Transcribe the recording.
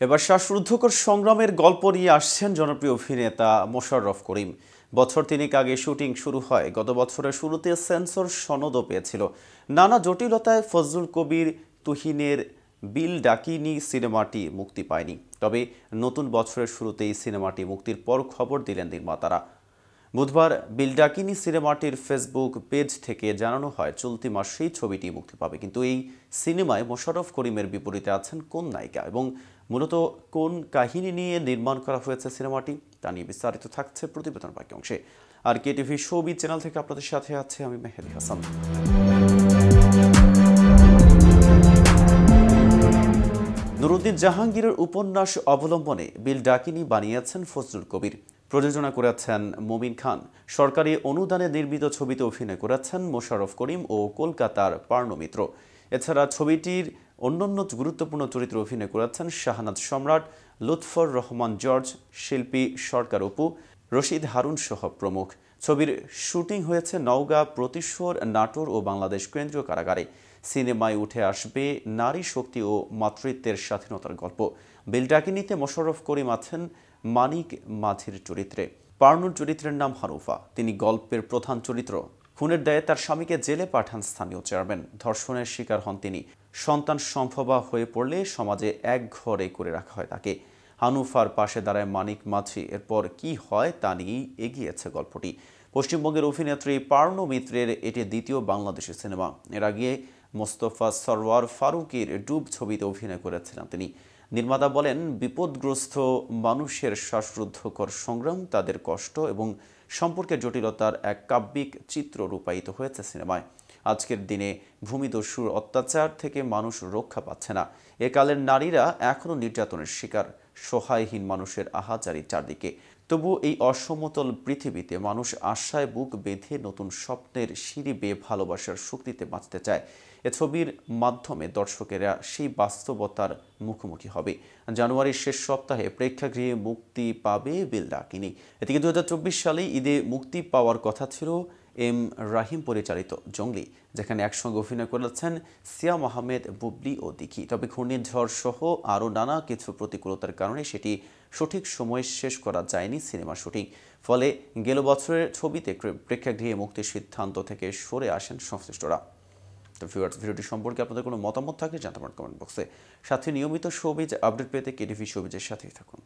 এবার শ্বাসরুদ্ধকর সংগ্রামের গল্প নিয়ে আসছেন জনপ্রিয় অভিনেতা মোশাররফ করিম। বছর তিনেক আগে শুটিং শুরু হয়। গত বছরের শুরুতে সেন্সর সনদও পেয়েছিল। নানা জটিলতায় ফজলুল কবির তুহিনের বিল ডাকিনী সিনেমাটি মুক্তি পায়নি। তবে নতুন বছরের শুরুতেই সিনেমাটি মুক্তির পর খবর দিলেন নির্মাতারা। বুধবার বিল ডাকিনী সিনেমাটির ফেসবুক পেজ থেকে জানানো হয় চলতি মাসেই ছবিটি মুক্তি পাবে। কিন্তু এই সিনেমায় মোশাররফ করিমের বিপরীতে আছেন কোন নায়িকা এবং মূলত কোন কাহিনী নিয়ে নির্মাণ করা হয়েছে সিনেমাটি, তা নিয়ে বিস্তারিত থাকছে প্রতিবেদন বাকি অংশে। আর কেটিভি শোবিজ চ্যানেল থেকে আপনাদের সাথে আছে আমি মেহেদি হাসান। নুরুদ্দিন জাহাঙ্গীরের উপন্যাস অবলম্বনে বিল ডাকিনী বানিয়েছেন ফজলুল কবির। প্রযোজনা করেছেন মুমিন খান। সরকারি অনুদানে নির্মিত ছবিতে অভিনয় করেছেন মোশাররফ করিম ও কলকাতার পার্নো মিত্র। এছাড়া ছবিটির অন্যান্য গুরুত্বপূর্ণ চরিত্রে অভিনয় করেছেন শাহনাজ সম্রাট, লুৎফর রহমান জর্জ, শিল্পী সরকার অপু, রশিদ হারুন সহ প্রমুখ। ছবির শুটিং হয়েছে নওগাঁ, প্রতিশ্বর, নাটোর ও বাংলাদেশ কেন্দ্রীয় কারাগারে। সিনেমায় উঠে আসবে নারী শক্তি ও মাতৃত্বের স্বাধীনতার গল্প। বিল ডাকিনীতে মোশাররফ করিম আছেন মানিক মাঝির চরিত্রে। পার্নুর চরিত্রের নাম হানুফা। তিনি গল্পের প্রধান চরিত্র। খুনের দায়ে তার স্বামীকে জেলে পাঠান স্থানীয় চেয়ারম্যান। ধর্ষণের শিকার হন তিনি। সন্তান সম্ভবা হয়ে পড়লে সমাজে এক ঘরে করে রাখা হয় তাকে। হানুফার পাশে দাঁড়ায় মানিক মাঝি। এরপর কি হয় তা নিয়েই এগিয়েছে গল্পটি। পশ্চিমবঙ্গের অভিনেত্রী পার্নো মিত্রের এটি দ্বিতীয় বাংলাদেশি সিনেমা। এর আগে মোস্তফা সরওয়ার ফারুকের ডুব ছবিতে অভিনয় করেছিলেন তিনি। নির্মাতা বলেন, বিপদগ্রস্ত মানুষের শ্বাসরুদ্ধকর সংগ্রাম, তাদের কষ্ট এবং সম্পর্কের জটিলতার এক কাব্যিক চিত্র রূপায়িত হয়েছে সিনেমায়। আজকের দিনে ভূমিদস্যুর অত্যাচার থেকে মানুষ রক্ষা পাচ্ছে না। একালের নারীরা এখনও নির্যাতনের শিকার। সহায়হীন মানুষের আহাজারি চারদিকে। তবু এই অসমতল পৃথিবীতে মানুষ আশায় বুক বেঁধে নতুন স্বপ্নের সিঁড়ি বেয়ে ভালোবাসার শক্তিতে বাঁচতে চায়। এ ছবির মাধ্যমে দর্শকেরা সেই বাস্তবতার মুখোমুখি হবে। জানুয়ারির শেষ সপ্তাহে প্রেক্ষাগৃহে মুক্তি পাবে বিল ডাকিনী। এদিকে 2024 সালে ঈদে মুক্তি পাওয়ার কথা ছিল এম রাহিম পরিচালিত জঙ্গলি, যেখানে একসঙ্গে অভিনয় করেছেন সিয়াম আহমেদ, বুবলি ও দিঘি। তবে ঘূর্ণিঝড় সহ আরও নানা কিছু প্রতিকূলতার কারণে সেটি সঠিক সময়ে শেষ করা যায়নি সিনেমা শুটিং। ফলে গেল বছরের ছবিতে প্রেক্ষাগৃহে মুক্তির সিদ্ধান্ত থেকে সরে আসেন সংশ্লিষ্টরা। তো ভিউয়ার্স, ভিডিওটি সম্পর্কে আপনাদের কোনো মতামত থাকলে জানাতে পারেন কমেন্ট বক্সে। সাথে নিয়মিত শোবিজ আপডেট পেতে কেটিভি শোবিজের সাথেই থাকুন।